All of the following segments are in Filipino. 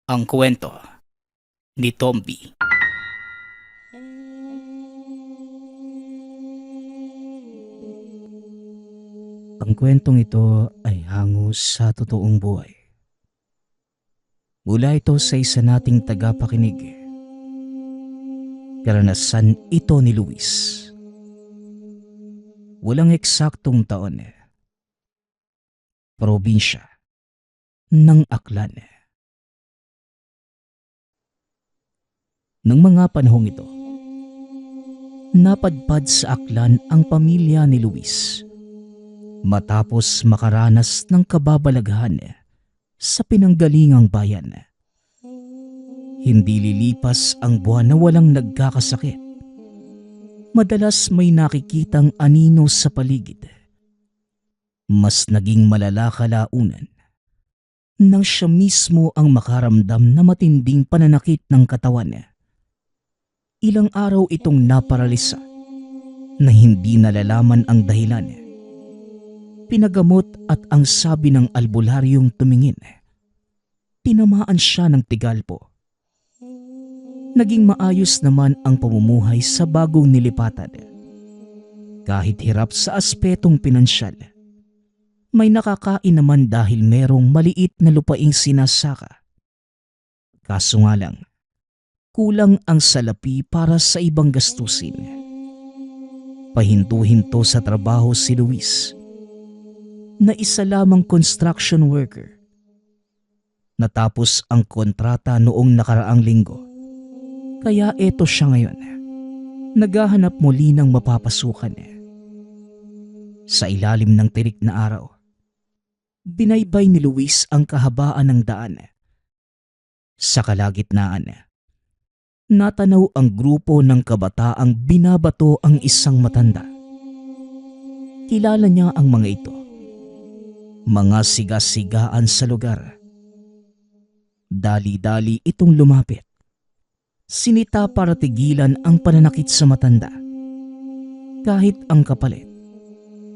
Ang kwento ni Tomby. Ang kwentong ito ay hango sa totoong buhay. Mula ito sa isa nating tagapakinig. Karanasan ito ni Luis. Walang eksaktong taon. Probinsya ng Aklan. Nang mga panahong ito, napadpad sa Aklan ang pamilya ni Luis matapos makaranas ng kababalaghan sa pinanggalingang bayan. Hindi lilipas ang buwan na walang nagkakasakit. Madalas may nakikitang anino sa paligid. Mas naging malala kalaunan nang siya mismo ang makaramdam na matinding pananakit ng katawan. Ilang araw itong naparalisa na hindi nalalaman ang dahilan. Pinagamot at ang sabi ng albularyong tumingin, tinamaan siya ng tigalpo. Naging maayos naman ang pamumuhay sa bagong nilipatan. Kahit hirap sa aspetong pinansyal, may nakakain naman dahil merong maliit na lupaing sinasaka. Kaso nga lang, kulang ang salapi para sa ibang gastusin. Pahinto-hinto sa trabaho si Luis, na isa lamang construction worker. Natapos ang kontrata noong nakaraang linggo, kaya eto siya ngayon, naghahanap muli ng mapapasukan. Sa ilalim ng tirik na araw, binaybay ni Luis ang kahabaan ng daan. Sa kalagitnaan, natanaw ang grupo ng kabataang binabato ang isang matanda. Kilala niya ang mga ito. Mga siga-sigaan sa lugar. Dali-dali itong lumapit. Sinita para tigilan ang pananakit sa matanda. Kahit ang kapalit,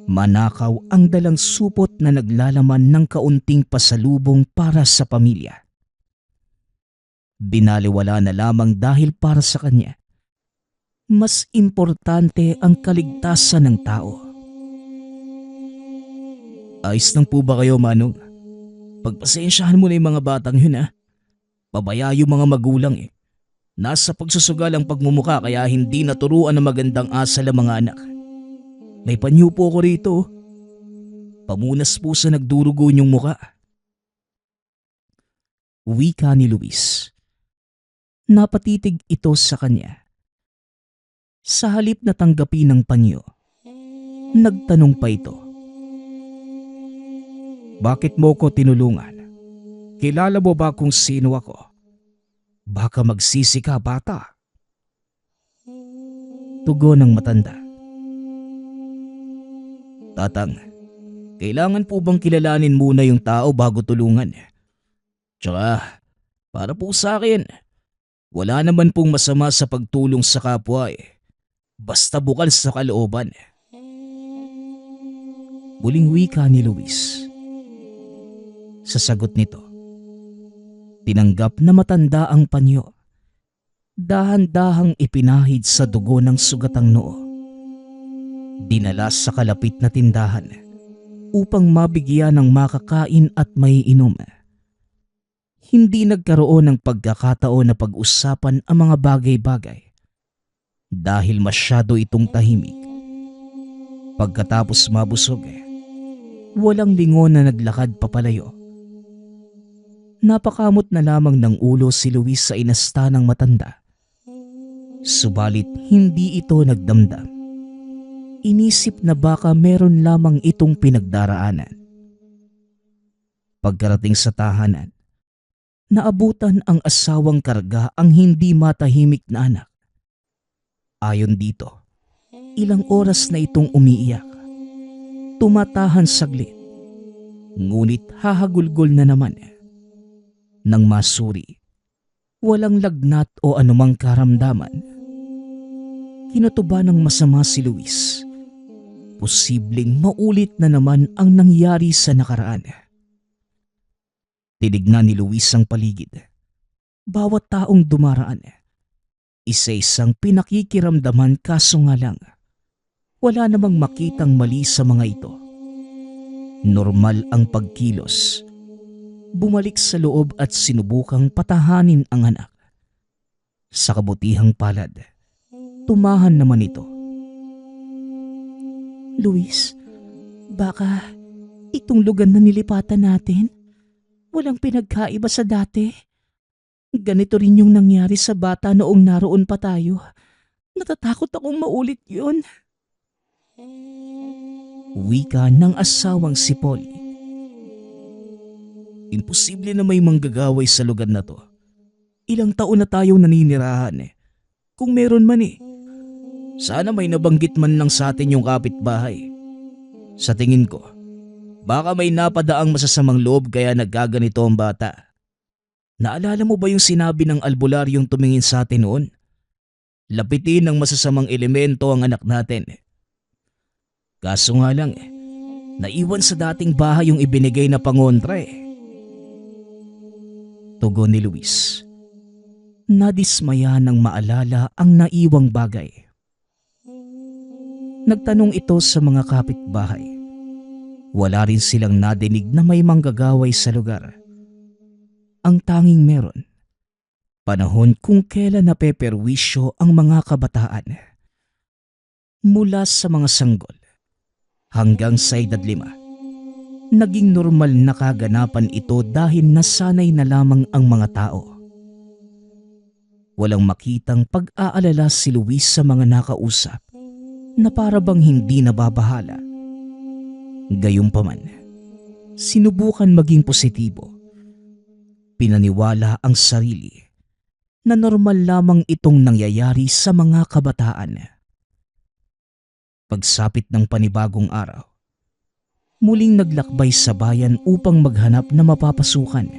manakaw ang dalang supot na naglalaman ng kaunting pasalubong para sa pamilya. Binaliwala na lamang dahil para sa kanya, mas importante ang kaligtasan ng tao. Ayos lang po ba kayo, Manong? Pagpasensyahan mo na yung mga batang yun, ha? Pabaya yung mga magulang eh. Nasa pagsusugal ang pagmumuka kaya hindi naturuan ng magandang asal ang mga anak. May panyo po ako rito. Pamunas po sa nagdurugo niyong muka. Wika ni Luis. Napatitig ito sa kanya. Sa halip na tanggapin ng panyo, nagtanong pa ito. Bakit mo ko tinulungan? Kilala mo ba kung sino ako? Baka magsisi ka, bata. Tugon ng matanda. Tatang, kailangan po bang kilalanin muna yung tao bago tulungan? Tsaka, para po sa akin, wala naman pong masama sa pagtulong sa kapwa eh. Basta bukal sa kalooban. Muling wika ni Luis. Sa sagot nito, tinanggap na matanda ang panyo. Dahan-dahang ipinahid sa dugo ng sugatang noo. Dinala sa kalapit na tindahan upang mabigyan ng makakain at maiinom. Hindi nagkaroon ng pagkakataon na pag-usapan ang mga bagay-bagay dahil masyado itong tahimik. Pagkatapos mabusog, walang lingon na naglakad papalayo. Napakamot na lamang ng ulo si Luis sa inasta ng matanda. Subalit hindi ito nagdamdam. Inisip na baka meron lamang itong pinagdaraanan. Pagkarating sa tahanan, naabutan ang asawang karga ang hindi matahimik na anak. Ayon dito, ilang oras na itong umiiyak. Tumatahan saglit, ngunit hahagulgol na naman. Nang masuri, walang lagnat o anumang karamdaman. Kinutuba ng masama si Luis. Posibleng maulit na naman ang nangyari sa nakaraan. Tinignan ni Luis ang paligid. Bawat taong dumaraan, isa-isang pinakikiramdaman, kaso nga lang, wala namang makitang mali sa mga ito. Normal ang pagkilos. Bumalik sa loob at sinubukang patahanin ang anak. Sa kabutihang palad, tumahan naman ito. Luis, baka itong lugar na nilipatan natin, walang pinagkaiba sa dati. Ganito rin yung nangyari sa bata noong naroon pa tayo. Natatakot akong maulit yun. Wika ng asawang si Polly. Imposible na may manggagaway sa lugar na to. Ilang taon na tayong naninirahan kung meron man Sana may nabanggit man lang sa atin yung kapitbahay. Sa tingin ko, baka may napadaang masasamang loob kaya nagkaganito ang bata. Naalala mo ba yung sinabi ng albularyong tumingin sa atin noon? Lapitin ng masasamang elemento ang anak natin. Kaso nga lang, naiwan sa dating bahay yung ibinigay na pangontra Tugon ni Luis. Nadismaya nang maalala ang naiwang bagay. Nagtanong ito sa mga kapitbahay. Wala rin silang nadinig na may manggagaway sa lugar. Ang tanging meron, panahon kung kailan napeperwisyo ang mga kabataan. Mula sa mga sanggol hanggang sa edad 5, naging normal na kaganapan ito dahil nasanay na lamang ang mga tao. Walang makitang pag-aalala si Luis sa mga nakausap na para bang hindi nababahala. Gayunpaman, sinubukan maging positibo. Pinaniwala ang sarili na normal lamang itong nangyayari sa mga kabataan. Pagsapit ng panibagong araw, muling naglakbay sa bayan upang maghanap na mapapasukan.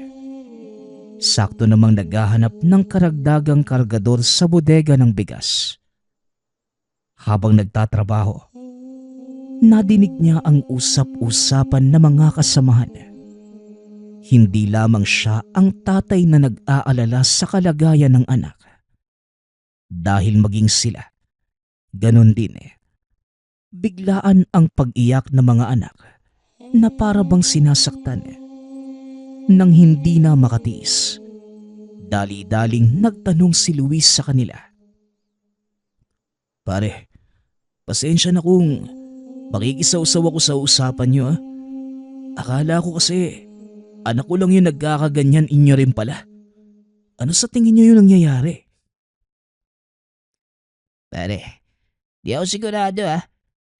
Sakto namang naghahanap ng karagdagang kargador sa bodega ng bigas. Habang nagtatrabaho, nadinig niya ang usap-usapan ng mga kasamahan. Hindi lamang siya ang tatay na nag-aalala sa kalagayan ng anak. Dahil maging sila, ganon din biglaan ang pag-iyak ng mga anak na para bang sinasaktan. Nang hindi na makatiis, dali-daling nagtanong si Luis sa kanila. Pare, pasensya na kung makikisaw-saw ako sa usapan niyo. Akala ko kasi anak ko lang yung nagkakaganyan, inyo rin pala. Ano sa tingin niyo yung nangyayari? Pare, di ako sigurado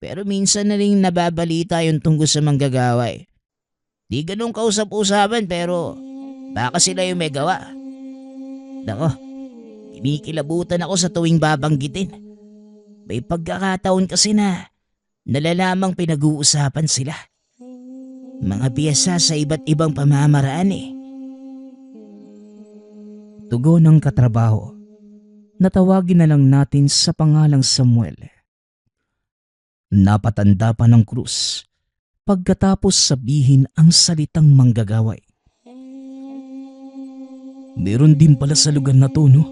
pero minsan na rin nababalita yung tungkol sa manggagaway. Di ganun kausap-usapan pero baka sila yung may gawa. Nako, kinikilabutan ako sa tuwing babanggitin. May pagkakataon kasi na nalalamang pinag-uusapan sila. Mga piyesa sa iba't ibang pamamaraan Tugon ng katrabaho. Natawagin na lang natin sa pangalang Samuel. Napatanda pa ng krus pagkatapos sabihin ang salitang manggagaway. Meron din pala sa lugar na to, no?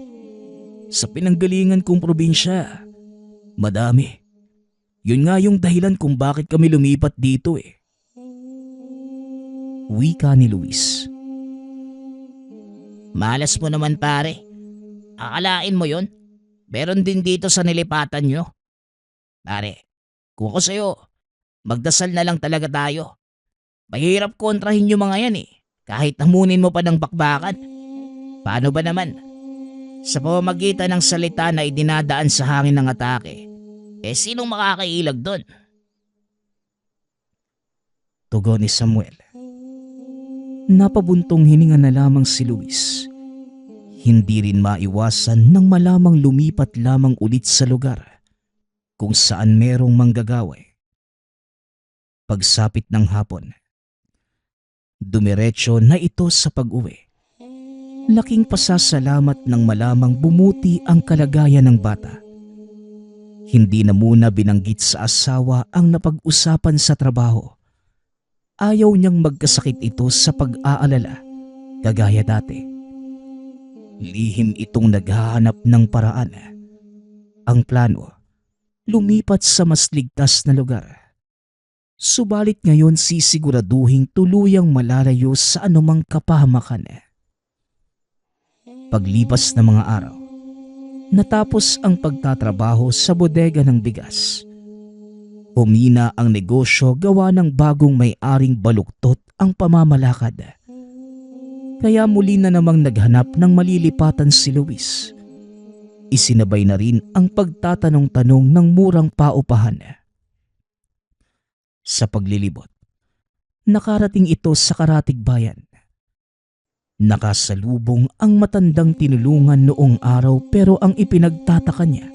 Sa pinanggalingan kong probinsya, madami. Yun nga yung dahilan kung bakit kami lumipat dito Wika ni Luis. Malas mo naman pare. Akalain mo yon? Meron din dito sa nilipatan nyo. Pare, kung ako sa'yo, magdasal na lang talaga tayo. Mahirap kontrahin yung mga yan kahit hamunin mo pa ng bakbakan. Paano ba naman? Sa pamamagitan ng salita na idinadaan sa hangin ng atake, sinong makakailag doon? Tugon ni Samuel. Napabuntong hininga na lamang si Luis. Hindi rin maiwasan nang malamang lumipat lamang ulit sa lugar kung saan merong manggagaway. Pagsapit ng hapon, dumiretso na ito sa pag-uwi. Laking pasasalamat nang malamang bumuti ang kalagayan ng bata. Hindi na muna binanggit sa asawa ang napag-usapan sa trabaho. Ayaw niyang magkasakit ito sa pag-aalala, kagaya dati. Lihim itong naghahanap ng paraan. Ang plano, lumipat sa mas ligtas na lugar. Subalit ngayon sisiguraduhing tuluyang malalayo sa anumang kapahamakan. Paglipas ng mga araw, natapos ang pagtatrabaho sa bodega ng bigas. Humina ang negosyo gawa ng bagong may-aring baluktot ang pamamalakad. Kaya muli na namang naghanap ng malilipatan si Luis. Isinabay na rin ang pagtatanong-tanong ng murang paupahan. Sa paglilibot, nakarating ito sa karatig bayan. Nakasalubong ang matandang tinulungan noong araw pero ang ipinagtataka niya,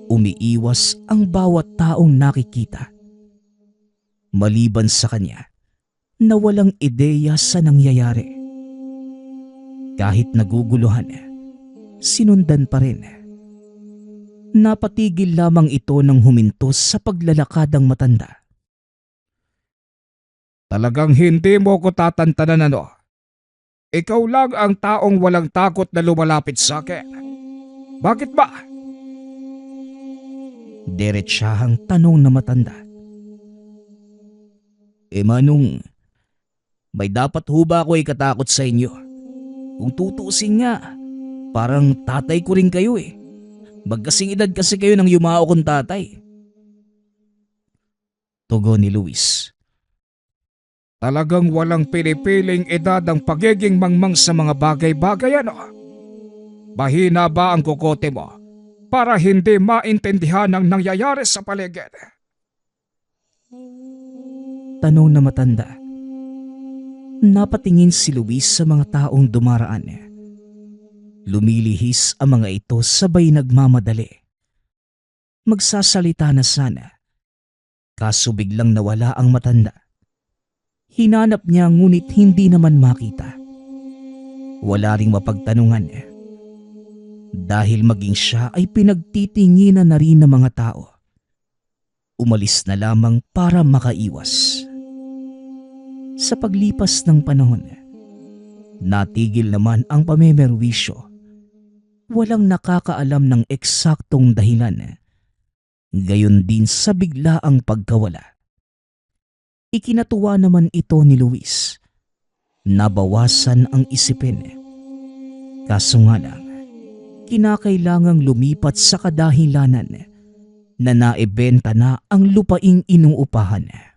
umiiwas ang bawat taong nakikita. Maliban sa kanya, na walang ideya sa nangyayari. Kahit naguguluhan, sinundan pa rin. Napatigil lamang ito nang huminto sa paglalakadang matanda. Talagang hindi mo ko tatantanan ano? Ikaw lang ang taong walang takot na lumalapit sa akin. Bakit ba? Diretsahang tanong na matanda. Manong, may dapat ho ba ako ikatakot sa inyo? Kung tutuusin nga, parang tatay ko rin kayo eh. Magkasing edad kasi kayo ng yumao kong tatay. Tugon ni Luis. Talagang walang pinipiling edad ang pagiging mangmang sa mga bagay-bagay ano? Mahina ba ang kukote mo para hindi maintindihan ang nangyayari sa paligid? Tanong na matanda. Napatingin si Luis sa mga taong dumaraan. Lumilihis ang mga ito sabay nagmamadali. Magsasalita na sana, kaso biglang nawala ang matanda. Hinanap niya ngunit hindi naman makita. Wala ring mapagtanungan dahil maging siya ay pinagtitinginan na rin ng mga tao. Umalis na lamang para makaiwas. Sa paglipas ng panahon, natigil naman ang pamemerwisyo. Walang nakakaalam ng eksaktong dahilan. Gayon din sa biglaang pagkawala. Ikinatuwa naman ito ni Luis. Nabawasan ang isipin. Kaso nga lang, kinakailangang lumipat sa kadahilanan na naibenta na ang lupaing inuupahan.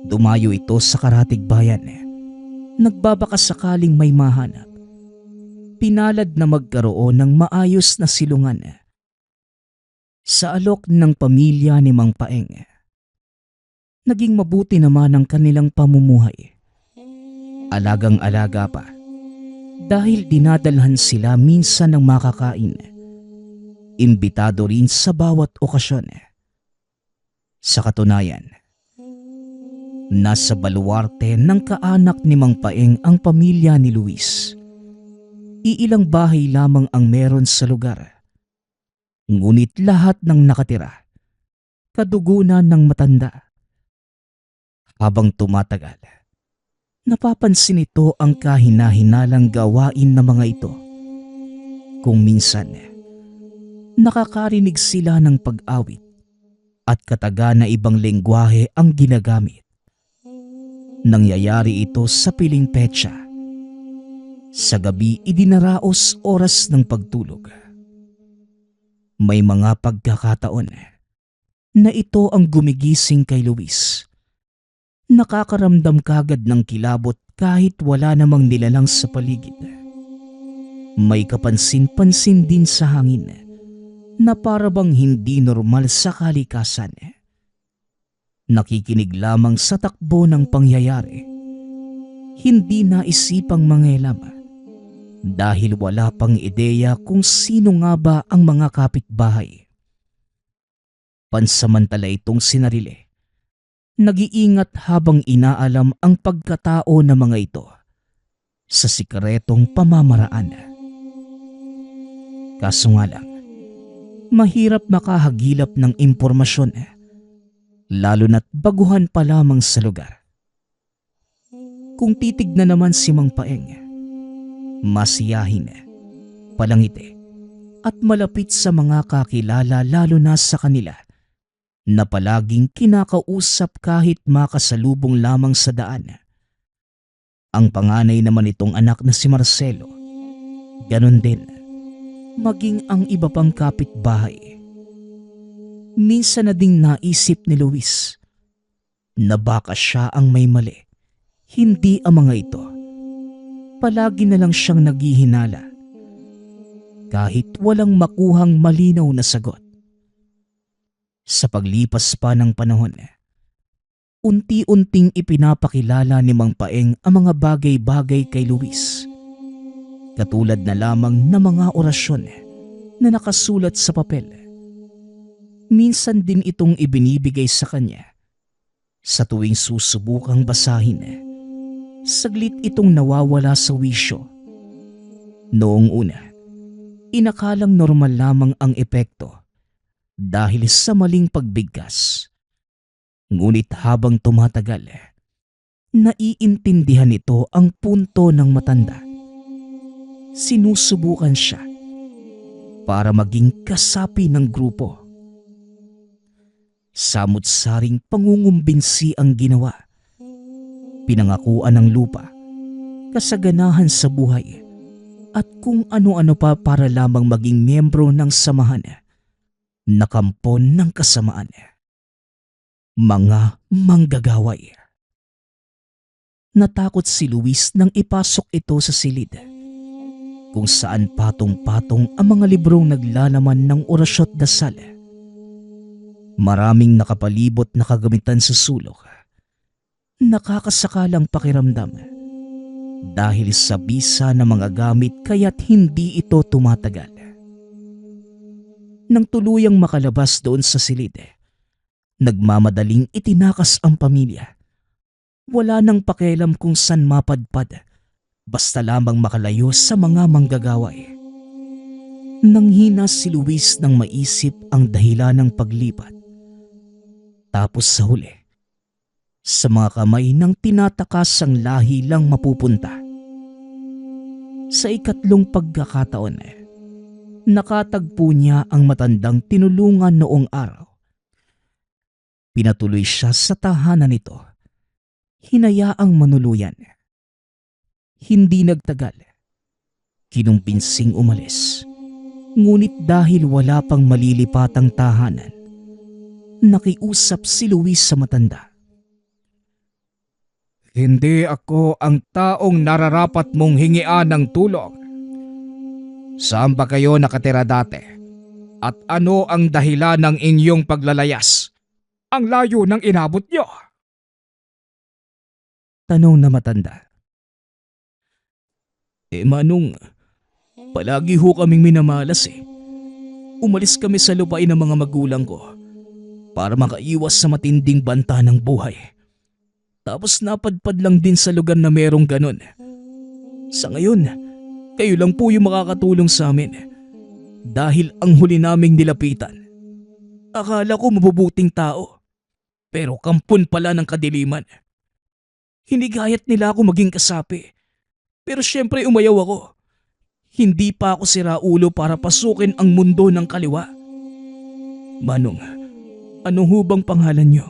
Dumayo ito sa karatig bayan. Nagbabaka sakaling may mahanap. Pinalad na magkaroon ng maayos na silungan. Sa alok ng pamilya ni Mang Paeng, naging mabuti naman ang kanilang pamumuhay. Alagang-alaga pa dahil dinadalhan sila minsan ng makakain. Imbitado rin sa bawat okasyon. Sa katunayan, nasa baluarte ng kaanak ni Mang Paeng ang pamilya ni Luis. Iilang bahay lamang ang meron sa lugar. Ngunit lahat ng nakatira, kadugunan ng matanda. Habang tumatagal, napapansin ito ang kahina-hinalang gawain ng mga ito. Kung minsan, nakakarinig sila ng pag-awit at kataga na ibang lengguwahe ang ginagamit. Nangyayari ito sa piling petsa. Sa gabi idinaraos oras ng pagtulog. May mga pagkakataon na ito ang gumigising kay Luis. Nakakaramdam kagad ng kilabot kahit wala namang nilalang sa paligid. May kapansin-pansin din sa hangin na parabang hindi normal sa kalikasan. Nakikinig lamang sa takbo ng pangyayari. Hindi naisipang mangialam dahil wala pang ideya kung sino nga ba ang mga kapitbahay. Pansamantala itong sinarili. Nag-iingat habang inaalam ang pagkatao ng mga ito sa sikretong pamamaraan. Kaso nga lang, mahirap makahagilap ng impormasyon lalo na't baguhan pa lamang sa lugar. Kung titignan naman si Mang Paeng, Masiyahin, palangiti, at malapit sa mga kakilala lalo na sa kanila na palaging kinakausap kahit makasalubong lamang sa daan. Ang panganay naman itong anak na si Marcelo, ganon din, maging ang iba pang kapitbahay. Minsan na ding naisip ni Luis na baka siya ang may mali, hindi ang mga ito. Palagi na lang siyang naghihinala kahit walang makuhang malinaw na sagot. Sa paglipas pa ng panahon, unti-unting ipinapakilala ni Mang Paeng ang mga bagay-bagay kay Luis. Katulad na lamang ng mga orasyon na nakasulat sa papel. Minsan din itong ibinibigay sa kanya. Sa tuwing susubukang basahin, saglit itong nawawala sa wisyo. Noong una, inakalang normal lamang ang epekto dahil sa maling pagbigkas. Ngunit habang tumatagal, naiintindihan nito ang punto ng matanda. Sinusubukan siya para maging kasapi ng grupo. Samut-saring pangungumbinsi ang ginawa. Pinangakuan ng lupa, kasaganahan sa buhay, at kung ano-ano pa para lamang maging miyembro ng samahan na kampon ng kasamaan. Mga manggagaway. Natakot si Luis nang ipasok ito sa silid, kung saan patong-patong ang mga librong naglalaman ng orasyon at dasal. Maraming nakapalibot na kagamitan sa sulok. Nakakasakalang pakiramdam dahil sa bisa ng mga gamit kaya't hindi ito tumatagal. Nang tuluyang makalabas doon sa silid, nagmamadaling itinakas ang pamilya. Wala nang pakialam kung saan mapadpad, basta lamang makalayo sa mga manggagaway. Nanghina si Luis nang maisip ang dahilan ng paglipat. Tapos sa huli, sa mga kamay ng tinatakasang lahi lang mapupunta. Sa ikatlong pagkakataon, nakatagpo niya ang matandang tinulungan noong araw. Pinatuloy siya sa tahanan nito. Hinayaang manuluyan. Hindi nagtagal. Kinumpinsing umalis. Ngunit dahil wala pang malilipatang tahanan, nakiusap si Luis sa matanda. Hindi ako ang taong nararapat mong hingian ng tulong. Saan ba kayo nakatira dati? At ano ang dahilan ng inyong paglalayas? Ang layo ng inabot niyo. Tanong na matanda. Manong, palagi ho kaming minamalas . Umalis kami sa lupain ng mga magulang ko para makaiwas sa matinding banta ng buhay. Tapos napadpad lang din sa lugar na merong ganon. Sa ngayon, kayo lang po yung makakatulong sa amin. Dahil ang huli naming nilapitan, akala ko mabubuting tao. Pero kampon pala ng kadiliman. Hinigayat nila ako maging kasapi. Pero syempre umayaw ako. Hindi pa ako siraulo para pasukin ang mundo ng kaliwa. Manong, ano ho bang pangalan nyo?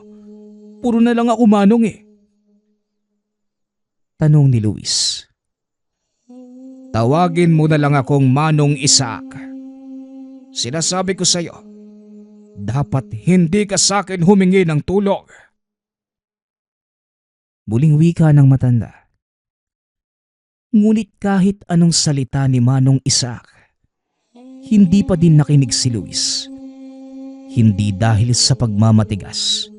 Puro na lang ako Manong . Tanong ni Luis. Tawagin mo na lang akong Manong Isaac. Sinasabi ko sa'yo, dapat hindi ka sakin humingi ng tulong. Muling wika ng matanda. Ngunit kahit anong salita ni Manong Isaac, hindi pa din nakinig si Luis. Hindi dahil sa pagmamatigas.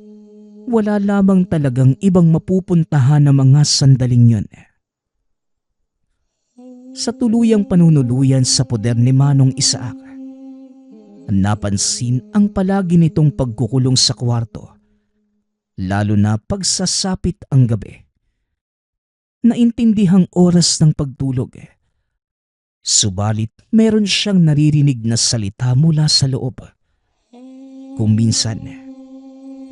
Wala lamang talagang ibang mapupuntahan ng mga sandaling yun. Sa tuluyang panunuluyan sa poder ni Manong Isaac, napansin ang palagi nitong pagkukulong sa kwarto, lalo na pagsasapit ang gabi. Naintindihang oras ng pagtulog. Subalit meron siyang naririnig na salita mula sa loob. Kung minsan,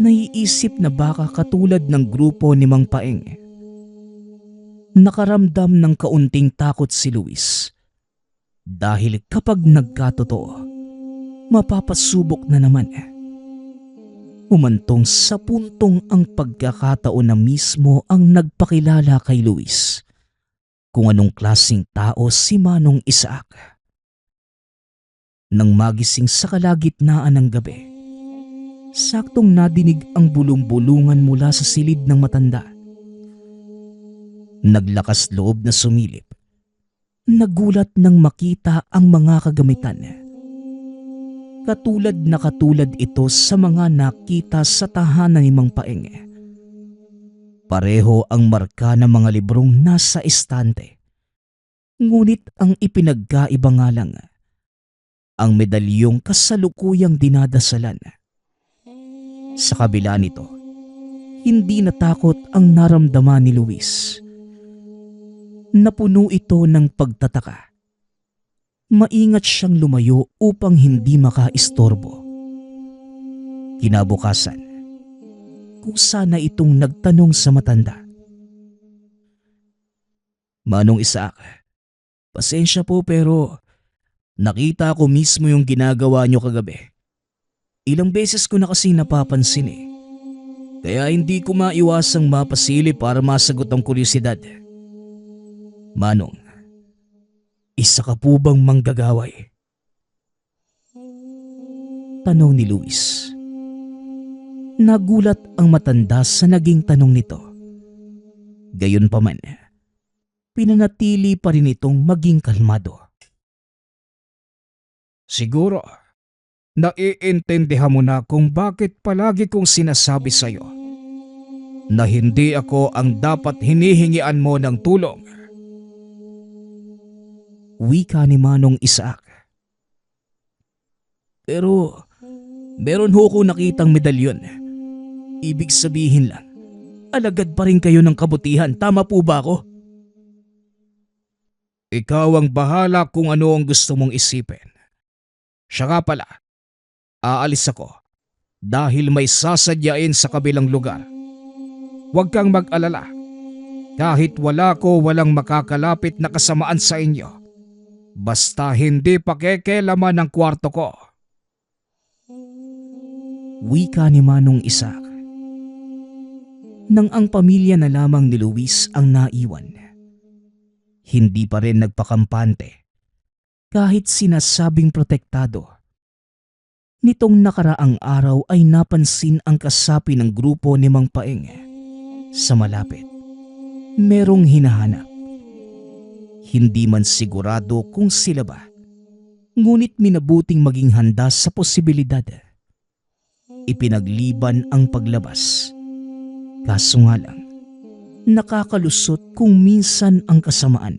naiisip na baka katulad ng grupo ni Mang Paeng. Nakaramdam ng kaunting takot si Luis. Dahil kapag nagkatotoo, mapapasubok na naman. Humantong sa puntong ang pagkakataon na mismo ang nagpakilala kay Luis kung anong klaseng tao si Manong Isaac. Nang magising sa kalagitnaan ng gabi, saktong nadinig ang bulong-bulungan mula sa silid ng matanda. Naglakas loob na sumilip. Nagulat nang makita ang mga kagamitan. Katulad na katulad ito sa mga nakita sa tahanan ni Mang Paeng. Pareho ang marka ng mga librong nasa estante. Ngunit ang ipinagkaiba nga lang, ang medalyong kasalukuyang dinadasalan. Sa kabila nito, hindi natakot ang naramdaman ni Luis. Napuno ito ng pagtataka. Maingat siyang lumayo upang hindi makaistorbo. Kinabukasan, kusa na itong nagtanong sa matanda. Manong Isaac, pasensya po pero nakita ko mismo yung ginagawa nyo kagabi. Ilang beses ko na kasi napapansin eh. Kaya hindi ko maiwasang mapasili para masagot ang kuryosidad. Manong, isa ka po bang manggagaway? Tanong ni Luis. Nagulat ang matanda sa naging tanong nito. Gayunpaman, pinanatili pa rin itong maging kalmado. Siguro, naiintindihan mo na kung bakit palagi kong sinasabi sa'yo na hindi ako ang dapat hinihingian mo ng tulong. Wika ni Manong Isaac. Pero meron ho ko nakitang medalyon. Ibig sabihin lang, alagad pa rin kayo ng kabutihan. Tama po ba ako? Ikaw ang bahala kung ano ang gusto mong isipin. Siya nga pala, aalis ako dahil may sasadyain sa kabilang lugar. Huwag kang mag-alala. Kahit wala ko, walang makakalapit na kasamaan sa inyo. Basta hindi pakikelaman ang kwarto ko. Wika ni Manong Isaac. Nang ang pamilya na lamang ni Luis ang naiwan, hindi pa rin nagpakampante kahit sinasabing protektado. Nitong nakaraang araw ay napansin ang kasapi ng grupo ni Mang Paeng. Sa malapit, merong hinahanap. Hindi man sigurado kung sila ba, ngunit minabuting maging handa sa posibilidad. Ipinagliban ang paglabas. Kaso nga lang, nakakalusot kung minsan ang kasamaan.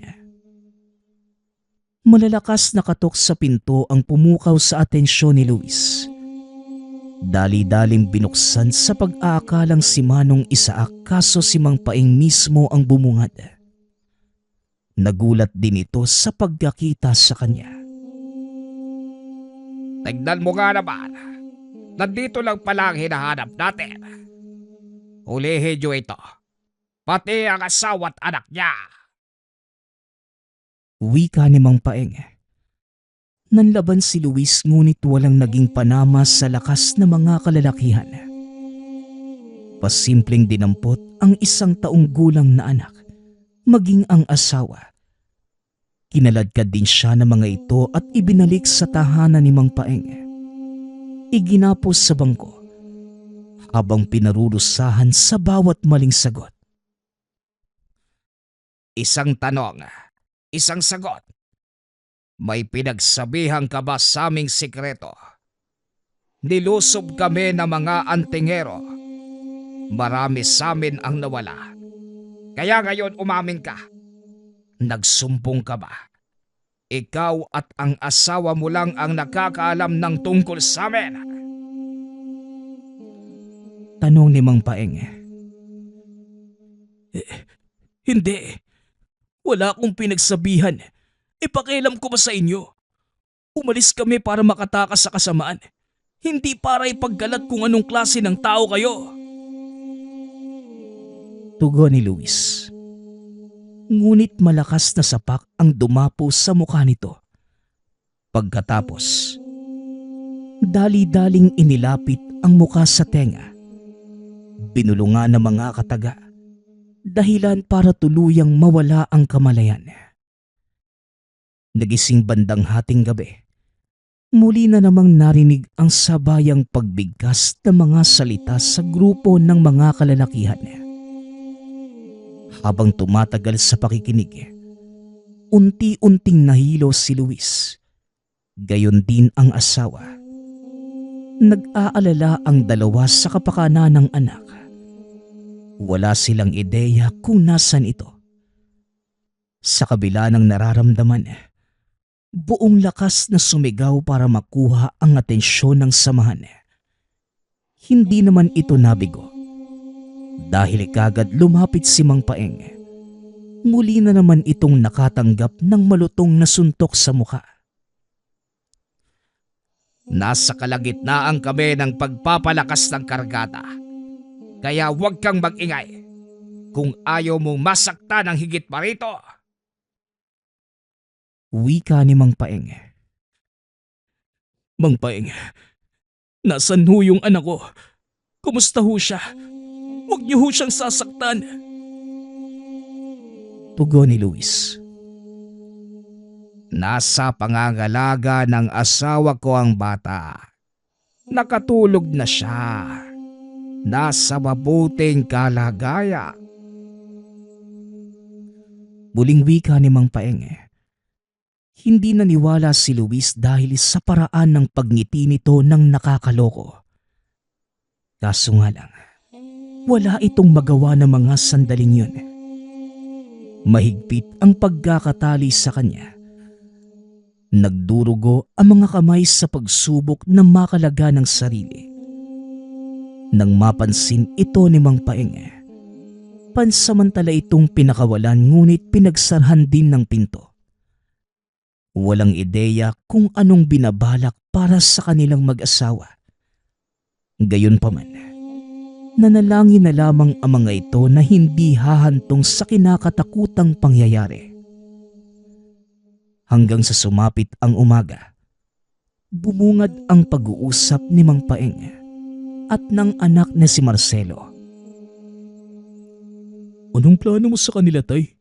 Malalakas na katok sa pinto ang pumukaw sa atensyon ni Luis. Dali-daling binuksan sa pag-aakalang si Manong Isaac, kaso si Mang Paeng mismo ang bumungad. Nagulat din ito sa pagkakita sa kanya. Tignan mo nga naman. Nandito lang pala ang hinahanap natin. Hulihin niyo ito. Pati ang asawa at anak niya. Wika ni Mang Paeng. Nanlaban si Luis ngunit walang naging panama sa lakas ng mga kalalakihan. Pasimpleng dinampot ang 1 taong gulang na anak, maging ang asawa. Kinaladkad din siya ng mga ito at ibinalik sa tahanan ni Mang Paeng. Iginapos sa bangko habang pinarurusahan sa bawat maling sagot. Isang tanong, isang sagot. May pinagsabihan ka ba sa aming sikreto? Nilusob kami ng mga antingero. Marami sa amin ang nawala. Kaya ngayon umamin ka. Nagsumbong ka ba? Ikaw at ang asawa mo lang ang nakakaalam ng tungkol sa amin. Tanong ni Mang Paeng. Hindi. Wala akong pinagsabihan. Ipakialam ko ba sa inyo? Umalis kami para makatakas sa kasamaan. Hindi para ipaggalat kung anong klase ng tao kayo. Tugon ni Luis. Ngunit malakas na sapak ang dumapo sa mukha nito. Pagkatapos, dali-daling inilapit ang mukha sa tenga. Binulungan ng mga kataga, dahilan para tuluyang mawala ang kamalayan. Nagising bandang hating gabi. Muli na namang narinig ang sabayang pagbigkas ng mga salita sa grupo ng mga kalalakihan. Habang tumatagal sa pakikinig, unti-unting nahilo si Luis. Gayon din ang asawa. Nag-aalala ang dalawa sa kapakanan ng anak. Wala silang ideya kung nasan ito. Sa kabila ng nararamdaman, buong lakas na sumigaw para makuha ang atensyon ng samahan. Hindi naman ito nabigo. Dahil kagad lumapit si Mang Paeng. Muli na naman itong nakatanggap ng malutong na suntok sa mukha. Nasa kalagitnaan kami ng pagpapalakas ng kargada. Kaya huwag kang mag-ingay. Kung ayaw mong masaktan ng higit pa rito. Wika ni Mang Paeng. Mang Paeng, nasan ho yung anak ko? Kumusta ho siya? Huwag niyo ho siyang sasaktan. Tugon ni Luis. Nasa pangangalaga ng asawa ko ang bata. Nakatulog na siya. Nasa mabuting kalagayan. Muling wika ni Mang Paeng. Hindi naniwala si Luis dahil sa paraan ng pagngiti nito ng nakakaloko. Kaso nga lang, wala itong magawa ng mga sandaling yun. Mahigpit ang pagkakatali sa kanya. Nagdurugo ang mga kamay sa pagsubok na makalaga ng sarili. Nang mapansin ito ni Mang Paeng, pansamantala itong pinakawalan ngunit pinagsarhan din ng pinto. Walang ideya kung anong binabalak para sa kanilang mag-asawa. Gayunpaman, nanalangin na lamang ang mga ito na hindi hahantong sa kinakatakutang pangyayari. Hanggang sa sumapit ang umaga, bumungad ang pag-uusap ni Mang Paeng at ng anak na si Marcelo. Anong plano mo sa kanila, Tay?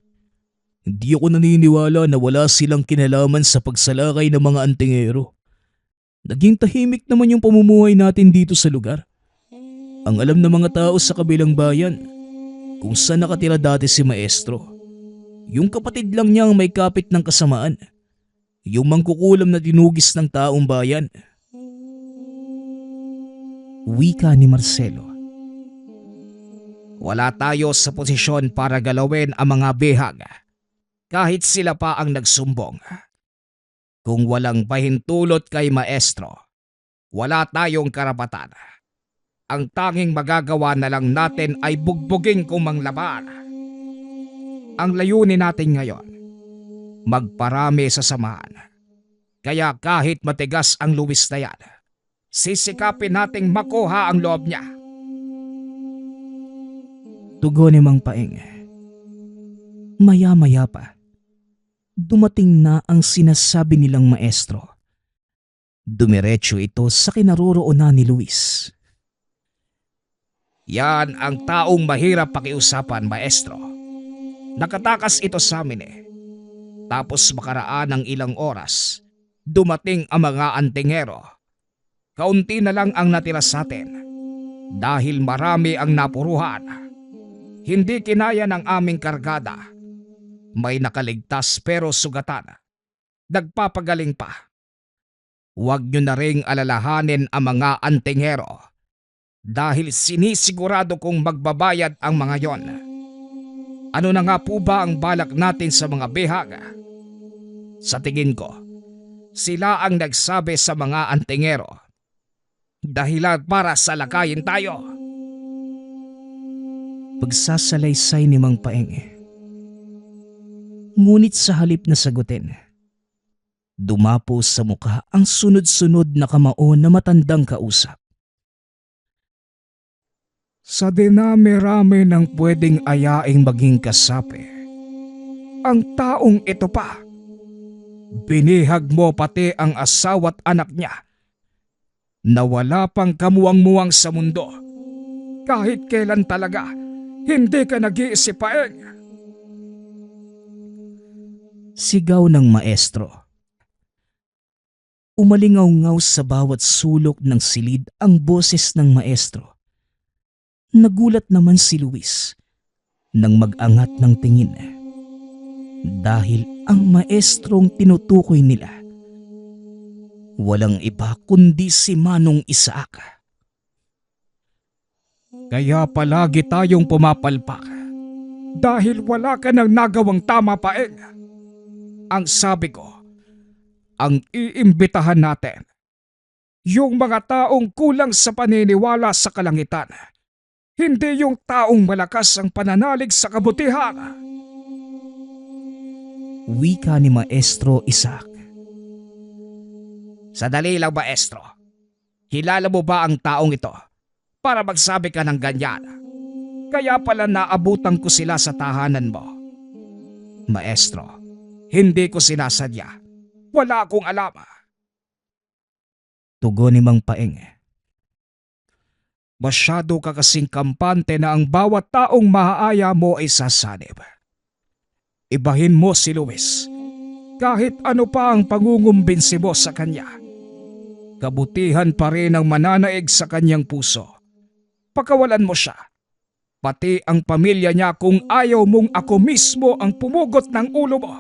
Hindi ako naniniwala na wala silang kinalaman sa pagsalakay ng mga antingero. Naging tahimik naman yung pamumuhay natin dito sa lugar. Ang alam ng mga tao sa kabilang bayan kung saan nakatira dati si Maestro. Yung kapatid lang niya ang may kapit ng kasamaan. Yung mangkukulam na dinugis ng taong bayan. Wika ni Marcelo. Wala tayo sa posisyon para galawin ang mga bihag. Kahit sila pa ang nagsumbong. Kung walang pahintulot kay Maestro, wala tayong karapatan. Ang tanging magagawa na lang natin ay bugbugin kung manglaban. Ang layunin natin ngayon, magparami sa samahan. Kaya kahit matigas ang Luis na yan, sisikapin nating makuha ang loob niya. Tugon ni Mang Paeng. Maya-maya pa, dumating na ang sinasabi nilang Maestro. Dumiretso ito sa kinaroroonan ni Luis. Yan ang taong mahirap pakiusapan, Maestro. Nakatakas ito sa amin eh. Tapos makaraan ng ilang oras, dumating ang mga antingero. Kaunti na lang ang natira sa atin. Dahil marami ang napuruhan. Hindi kinaya ng aming kargada. May nakaligtas pero sugatan. Nagpapagaling pa. Huwag nyo na ring alalahanin ang mga antingero. Dahil sinisigurado kong magbabayad ang mga yon. Ano na nga po ba ang balak natin sa mga bihag? Sa tingin ko, sila ang nagsabi sa mga antingero. Dahilan para salakayin tayo. Pagsasalaysay ni Mang Paeng. Ngunit sa halip na sagutin, dumapo sa mukha ang sunod-sunod na kamao na matandang kausap. Sa dinami-rami ng pwedeng ayaing maging kasapi, ang taong ito pa. Binihag mo pati ang asawa't anak niya na wala pang kamuwang-muwang sa mundo. Kahit kailan talaga, hindi ka nag-iisip, Paeng. Sigaw ng maestro. Umalingaw-ngaw sa bawat sulok ng silid ang boses ng maestro. Nagulat naman si Luis nang mag-angat ng tingin dahil ang maestrong tinutukoy nila walang iba kundi si Manong Isaac. Kaya palagi tayong pumapalpak dahil wala ka nang nagawang tama, Paeng. Ang sabi ko, ang iimbitahan natin, yung mga taong kulang sa paniniwala sa kalangitan, hindi yung taong malakas ang pananalig sa kabutihan. Wika ni Maestro Isaac. Sadali lang, maestro. Kilala mo ba ang taong ito para magsabi ka ng ganyan? Kaya pala naabutan ko sila sa tahanan mo. Maestro, hindi ko sinasadya. Wala akong alam. Tugon ni Mang Paeng. Masyado ka kasing kampante na ang bawat taong maaaya mo ay sasanib. Ibahin mo si Luis. Kahit ano pa ang pangungumbinsi mo sa kanya, kabutihan pa rin ang mananaig sa kanyang puso. Pakawalan mo siya, pati ang pamilya niya kung ayaw mong ako mismo ang pumugot ng ulo mo.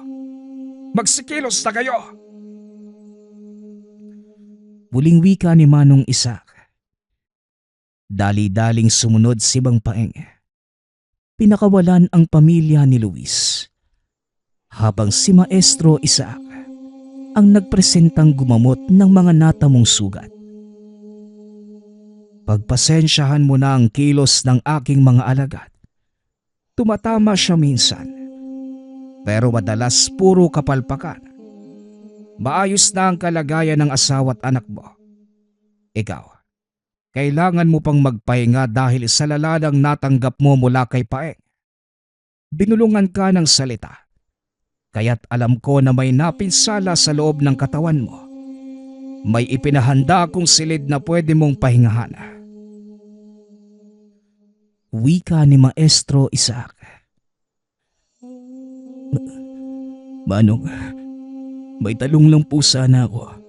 Magsikilos na kayo! Muling wika ni Manong Isaac. Dali-daling sumunod si Mang Paeng. Pinakawalan ang pamilya ni Luis, habang si Maestro Isaac ang nagpresentang gumamot ng mga natamong sugat. Pagpasensyahan mo na ang kilos ng aking mga alagad. Tumatama siya minsan, pero madalas puro kapalpakan. Maayos na ang kalagayan ng asawa at anak mo. Ikaw, kailangan mo pang magpahinga dahil sa laladang natanggap mo mula kay Paeng. Binulungan ka ng salita, kaya't alam ko na may napinsala sa loob ng katawan mo. May ipinahanda akong silid na pwede mong pahingahan. Wika ni Maestro Isaac. Manong, may talong lang po sana ako.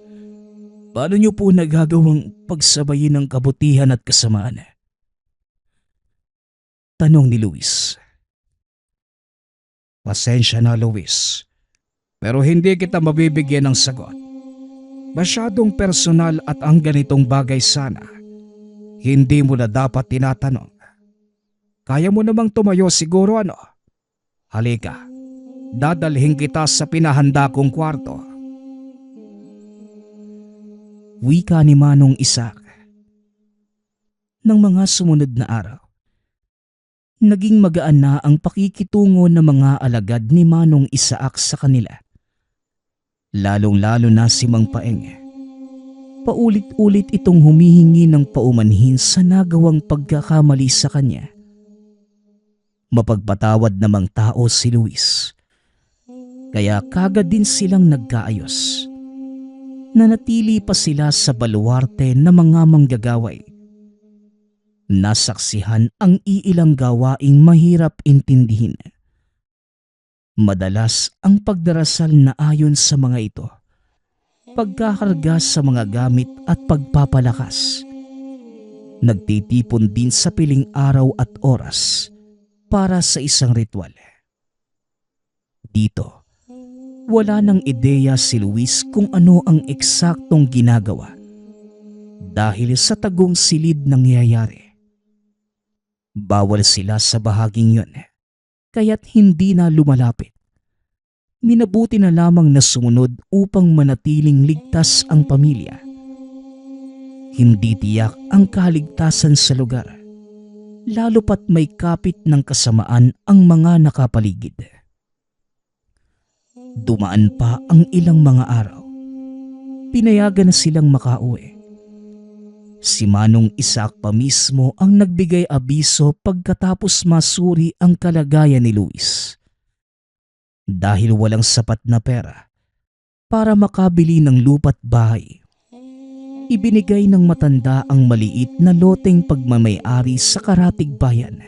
Paano niyo po nagagawang pagsabayin ng kabutihan at kasamaan? Tanong ni Luis. Pasensya na, Luis, pero hindi kita mabibigyan ng sagot. Masyadong personal at ang ganitong bagay sana, hindi mo na dapat tinatanong. Kaya mo namang tumayo siguro, ano? Halika, dadalhin kita sa pinahanda kong kwarto. Wika ni Manong Isaac. Nang mga sumunod na araw, naging magaan na ang pakikitungo ng mga alagad ni Manong Isaac sa kanila. Lalong-lalo na si Mang Paeng. Paulit-ulit itong humihingi ng paumanhin sa nagawang pagkakamali sa kanya. Mapagpatawad namang tao si Luis, kaya kagad din silang nagkaayos. Nanatili pa sila sa baluarte ng mga manggagaway. Nasaksihan ang iilang gawaing mahirap intindihin. Madalas ang pagdarasal na ayon sa mga ito, pagkakarga sa mga gamit at pagpapalakas. Nagtitipon din sa piling araw at oras para sa isang ritual. Dito, wala nang ideya si Luis kung ano ang eksaktong ginagawa dahil sa tagong silid nangyayari. Bawal sila sa bahaging yun, kaya't hindi na lumalapit. Minabuti na lamang na sumunod upang manatiling ligtas ang pamilya. Hindi tiyak ang kaligtasan sa lugar, lalo pat may kapit ng kasamaan ang mga nakapaligid. Dumaan pa ang ilang mga araw. Pinayagan na silang makauwi. Si Manong Isaac pa mismo ang nagbigay abiso pagkatapos masuri ang kalagayan ni Luis. Dahil walang sapat na pera para makabili ng lupa't bahay, ibinigay ng matanda ang maliit na loteng pagmamay-ari sa karatig bayan.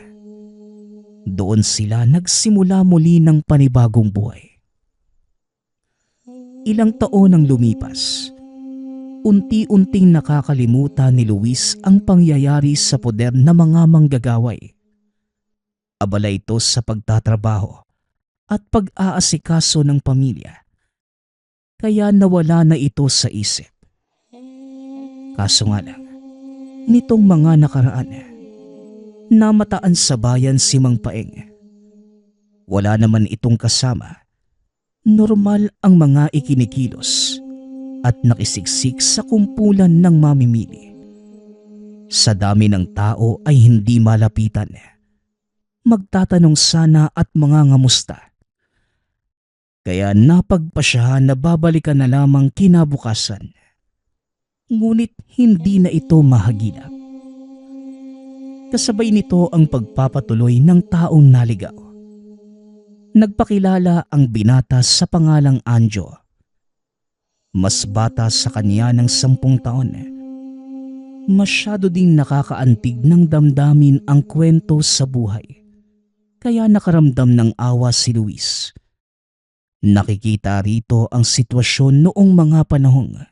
Doon sila nagsimula muli ng panibagong buhay. Ilang taon ang lumipas. Unti-unting nakakalimutan ni Luis ang pangyayari sa poder ng mga manggagaway. Abala ito sa pagtatrabaho at pag-aasikaso ng pamilya. Kaya nawala na ito sa isip. Kaso nga lang, nitong mga nakaraan, namataan sa bayan si Mang Paeng. Wala naman itong kasama. Normal ang mga ikinikilos at nakisiksik sa kumpulan ng mamimili. Sa dami ng tao ay hindi malapitan. Magtatanong sana at mga ngamusta. Kaya napagpasyahan na babalikan na lamang kinabukasan. Ngunit hindi na ito mahagilap. Kasabay nito ang pagpapatuloy ng taong naligaw. Nagpakilala ang binata sa pangalang Anjo. Mas bata sa kanya ng 10 taon. Masyado ding nakakaantig ng damdamin ang kwento sa buhay. Kaya nakaramdam ng awa si Luis. Nakikita rito ang sitwasyon noong mga panahong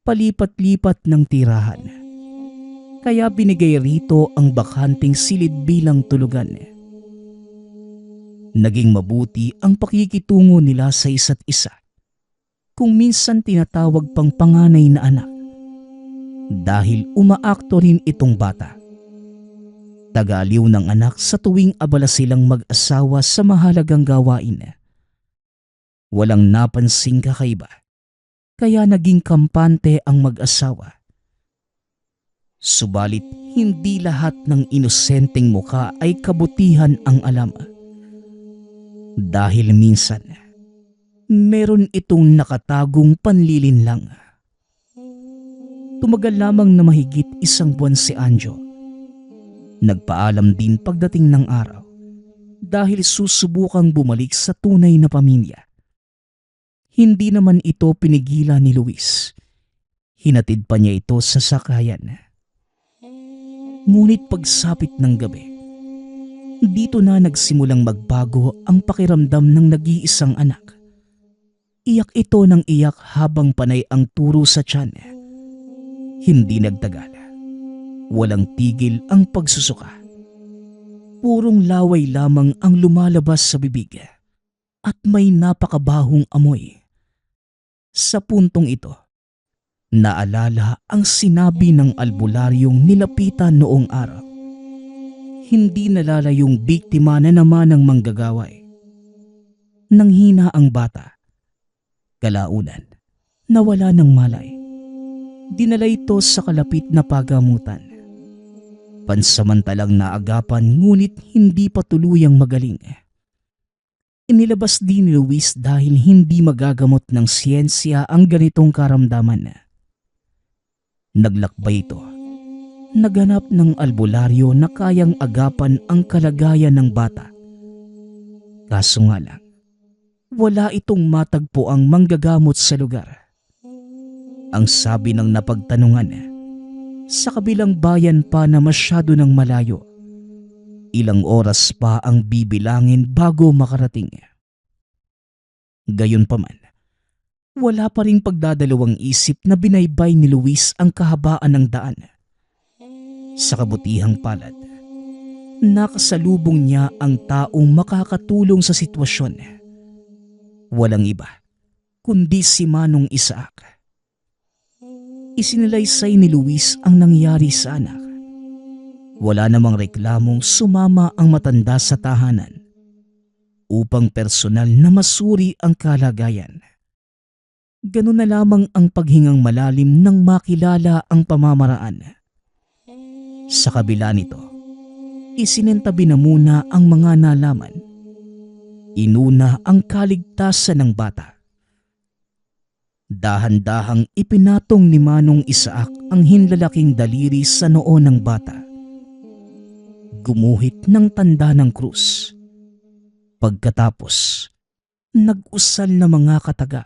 palipat-lipat ng tirahan. Kaya binigay rito ang bakanting silid bilang tulugan. Naging mabuti ang pakikitungo nila sa isa't isa. Kung minsan tinatawag pang panganay na anak. Dahil umaakto rin itong bata. Tagaliw ng anak sa tuwing abala silang mag-asawa sa mahalagang gawain. Walang napansing kakaiba. Kaya naging kampante ang mag-asawa. Subalit hindi lahat ng inosenteng muka ay kabutihan ang alam. Dahil minsan, meron itong nakatagong panlilinlang. Tumagal lamang na mahigit 1 buwan si Anjo. Nagpaalam din pagdating ng araw dahil susubukang bumalik sa tunay na pamilya. Hindi naman ito pinigilan ni Luis. Hinatid pa niya ito sa sakayan. Ngunit pagsapit ng gabi, dito na nagsimulang magbago ang pakiramdam ng nag-iisang anak. Iyak ito ng iyak habang panay ang turo sa tiyan. Hindi nagtagal. Walang tigil ang pagsusuka. Purong laway lamang ang lumalabas sa bibig at may napakabahong amoy. Sa puntong ito, naalala ang sinabi ng albularyong nilapitan noong araw. Hindi nalalayong biktima na naman ng manggagaway. Nanghina ang bata. Kalaunan, nawala ng malay. Dinala ito sa kalapit na pagamutan. Pansamantalang naagapan ngunit hindi pa tuluyang magaling. Inilabas din ni Luis dahil hindi magagamot ng siyensya ang ganitong karamdaman. Naglakbay ito. Naghanap ng albularyo na kayang agapan ang kalagayan ng bata. Kaso nga lang, wala itong matagpo ang manggagamot sa lugar. Ang sabi ng napagtanungan, sa kabilang bayan pa na masyado ng malayo. Ilang oras pa ang bibilangin bago makarating. Gayunpaman, wala pa ring pagdadalawang isip na binaybay ni Luis ang kahabaan ng daan. Sa kabutihang palad, nakasalubong niya ang taong makakatulong sa sitwasyon. Walang iba, kundi si Manong Isaac. Isinalaysay ni Luis ang nangyari sa anak. Wala namang reklamong sumama ang matanda sa tahanan upang personal na masuri ang kalagayan. Ganun na lamang ang paghingang malalim nang makilala ang pamamaraan. Sa kabila nito, isinentabi na muna ang mga nalaman. Inuna ang kaligtasan ng bata. Dahan-dahang ipinatong ni Manong Isaac ang hinlalaking daliri sa noo ng bata. Gumuhit ng tanda ng krus. Pagkatapos, Nag-usal na mga kataga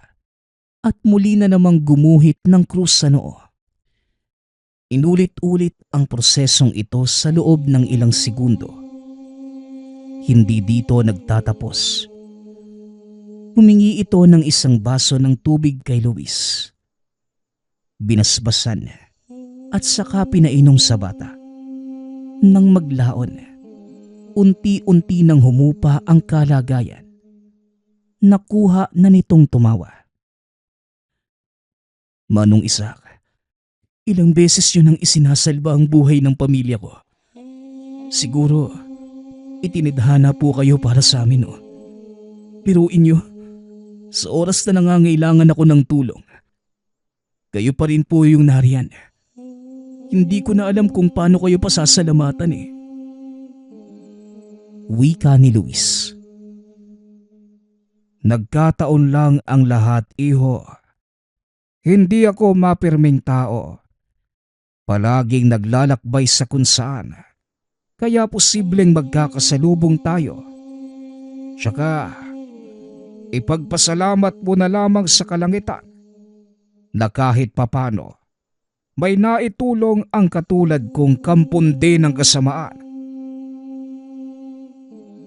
at muli na namang gumuhit ng krus sa noo. Inulit-ulit ang prosesong ito sa loob ng ilang segundo. Hindi dito nagtatapos. Humingi ito ng isang baso ng tubig kay Luis. Binasbasan at saka pinainom sa bata. Nang maglaon, unti-unti nang humupa ang kalagayan. Nakuha na nitong tumawa. Manong Isaac, ilang beses yun ang isinasalba ang buhay ng pamilya ko. Siguro, itinidhana po kayo para sa amin, no? Biruin nyo, sa oras na nangangailangan ako ng tulong, kayo pa rin po yung nariyan. Hindi ko na alam kung paano kayo pasasalamatan eh. Wika ni Luis. Nagkataon lang ang lahat, iho. Hindi ako mapirming tao. Palaging naglalakbay sa kung saan. Kaya posibleng magkakasalubong tayo. Tsaka, ipagpasalamat mo na lamang sa kalangitan na kahit papano may naitulong ang katulad kong kampunde ng kasamaan.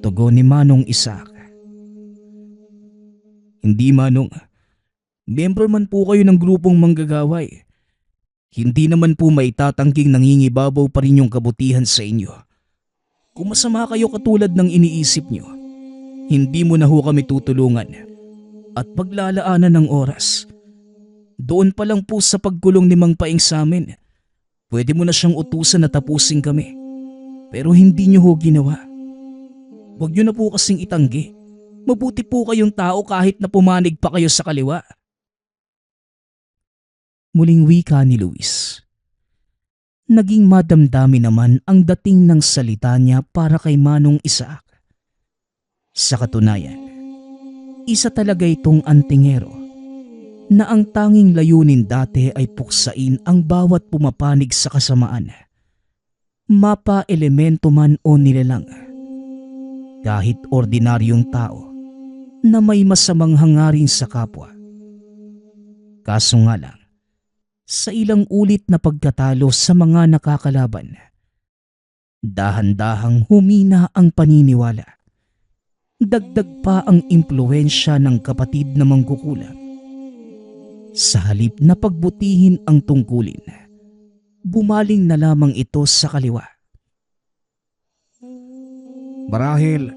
Tugon ni Manong Isaac. Hindi, Manong. Miyembro man po kayo ng grupong manggagaway. Hindi naman po maitatangking nangingibabaw pa rin yung kabutihan sa inyo. Kung masama kayo katulad ng iniisip nyo, hindi mo na ho kami tutulungan at paglalaanan ng oras. Doon pa lang po sa pagkulong ni Mang Paing sa amin, pwede mo na siyang utusan na tapusin kami. Pero hindi nyo ho ginawa. Huwag nyo na po kasing itanggi. Mabuti po kayong tao kahit na pumanig pa kayo sa kaliwa. Muling wika ni Luis. Naging madamdami naman ang dating ng salita niya para kay Manong Isaac. Sa katunayan, isa talaga itong antingero na ang tanging layunin dati ay puksain ang bawat pumapanig sa kasamaan. Mapa elemento man o nilalang. Kahit ordinaryong tao na may masamang hangarin sa kapwa. Kaso nga lang, sa ilang ulit na pagkatalo sa mga nakakalaban, dahan-dahang humina ang paniniwala. Dagdag pa ang impluwensya ng kapatid na mangkukulam. Sa halip na pagbutihin ang tungkulin, bumaling na lamang ito sa kaliwa. Marahil,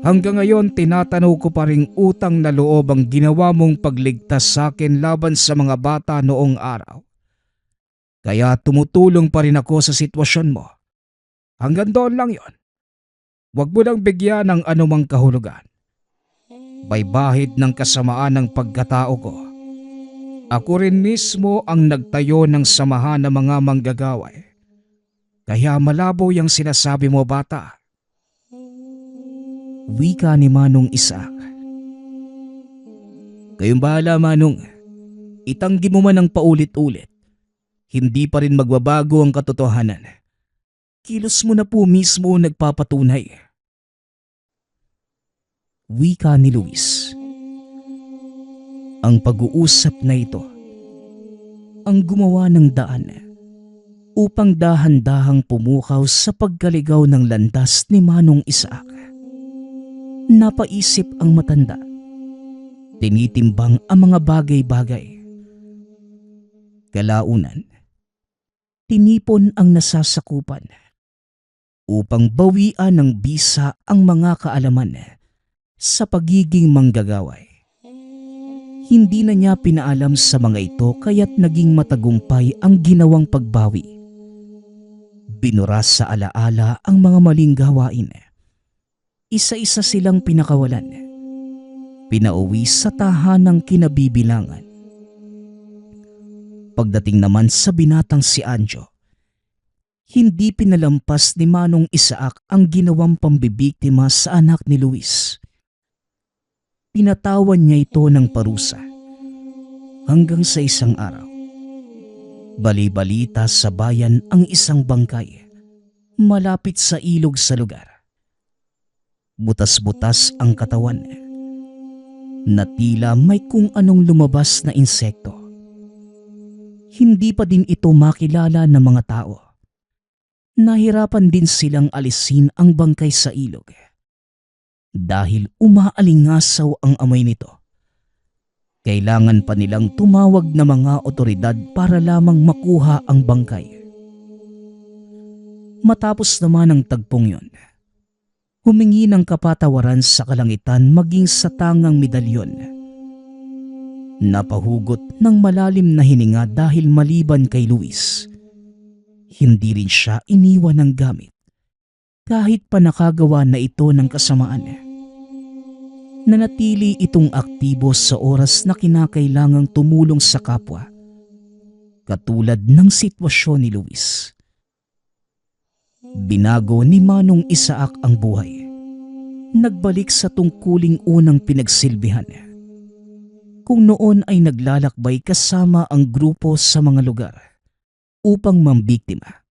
hanggang ngayon tinatanaw ko pa ring utang na loob ang ginawa mong pagligtas sa akin laban sa mga bata noong araw. Kaya tumutulong pa rin ako sa sitwasyon mo. Hanggang doon lang yon. Huwag mo nang bigyan ng anumang kahulugan. Baybahid ng kasamaan ng pagkatao ko. Ako rin mismo ang nagtayo ng samahan ng mga manggagaway. Kaya malabo yung sinasabi mo, bata. Wika ni Manong Isaac. Kayong bahala, Manong. Itanggi mo man ang paulit-ulit. Hindi pa rin magbabago ang katotohanan. Kilos mo na po mismo nagpapatunay. Wika ni Luis. Ang pag-uusap na ito ang gumawa ng daan upang dahan-dahang pumukaw sa pagkaligaw ng landas ni Manong Isaac. Napaisip ang matanda. Tinitimbang ang mga bagay-bagay. Kalaunan, tinipon ang nasasakupan upang bawian ng bisa ang mga kaalaman sa pagiging manggagaway. Hindi na niya pinaalam sa mga ito kaya't naging matagumpay ang ginawang pagbawi. Binura sa alaala ang mga maling gawain. Isa-isa silang pinakawalan. Pinauwi sa tahanang kinabibilangan. Pagdating naman sa binatang si Anjo, hindi pinalampas ni Manong Isaac ang ginawang pambibiktima sa anak ni Luis. Pinatawan niya ito ng parusa hanggang sa isang araw. Bali-balita sa bayan ang isang bangkay malapit sa ilog sa lugar. Butas-butas ang katawan. na tila may kung anong lumabas na insekto. Hindi pa din ito makilala ng mga tao. Nahirapan din silang alisin ang bangkay sa ilog dahil umaalingasaw ang amoy nito. Kailangan pa nilang tumawag na mga otoridad para lamang makuha ang bangkay. Matapos naman ang tagpong yon, humingi ng kapatawaran sa kalangitan maging sa tangang medalyon. Napahugot ng malalim na hininga dahil maliban kay Luis, hindi rin siya iniwan ng gamit kahit pa nakagawa na ito ng kasamaan. Nanatili itong aktibo sa oras na kinakailangang tumulong sa kapwa, katulad ng sitwasyon ni Luis. Binago ni Manong Isaac ang buhay. Nagbalik sa tungkuling unang pinagsilbihan. Kung noon ay naglalakbay kasama ang grupo sa mga lugar upang mambiktima,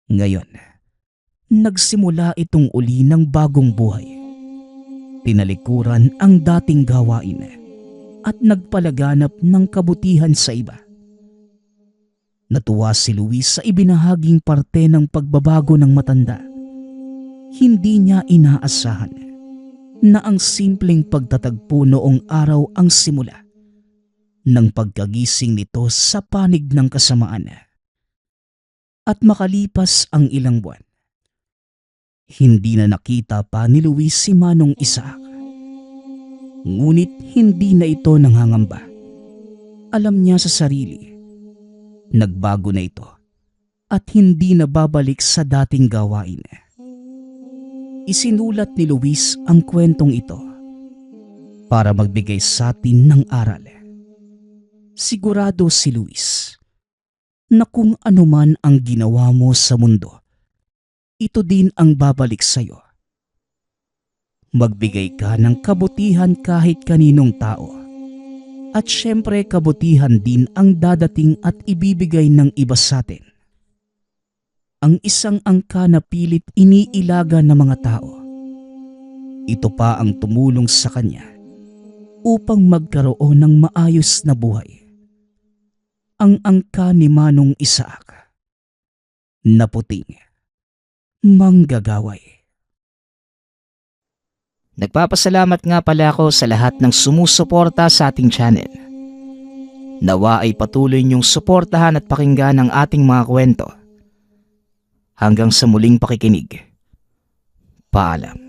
ngayon, nagsimula itong uli ng bagong buhay. Tinalikuran ang dating gawain at nagpalaganap ng kabutihan sa iba. Natuwa si Luis sa ibinahaging parte ng pagbabago ng matanda. Hindi niya inaasahan na ang simpleng pagtatagpo noong araw ang simula ng pagkagising nito sa panig ng kasamaan. At makalipas ang ilang buwan, hindi na nakita pa ni Luis si Manong Isaac. Ngunit hindi na ito nanghangamba. Alam niya sa sarili, nagbago na ito at hindi na babalik sa dating gawain. Isinulat ni Luis ang kwentong ito para magbigay sa atin ng aral. Sigurado si Luis na kung anuman ang ginawa mo sa mundo, ito din ang babalik sa iyo. Magbigay ka ng kabutihan kahit kaninong tao. At syempre kabutihan din ang dadating at ibibigay ng iba sa atin. Ang isang angka na pilit iniilaga ng mga tao. Ito pa ang tumulong sa kanya upang magkaroon ng maayos na buhay. Ang angka ni Manong Isaac na puting manggagaway. Nagpapasalamat nga pala ako sa lahat ng sumusuporta sa ating channel. Nawa ay patuloy niyong suportahan at pakinggan ang ating mga kwento. Hanggang sa muling pakikinig. Paalam.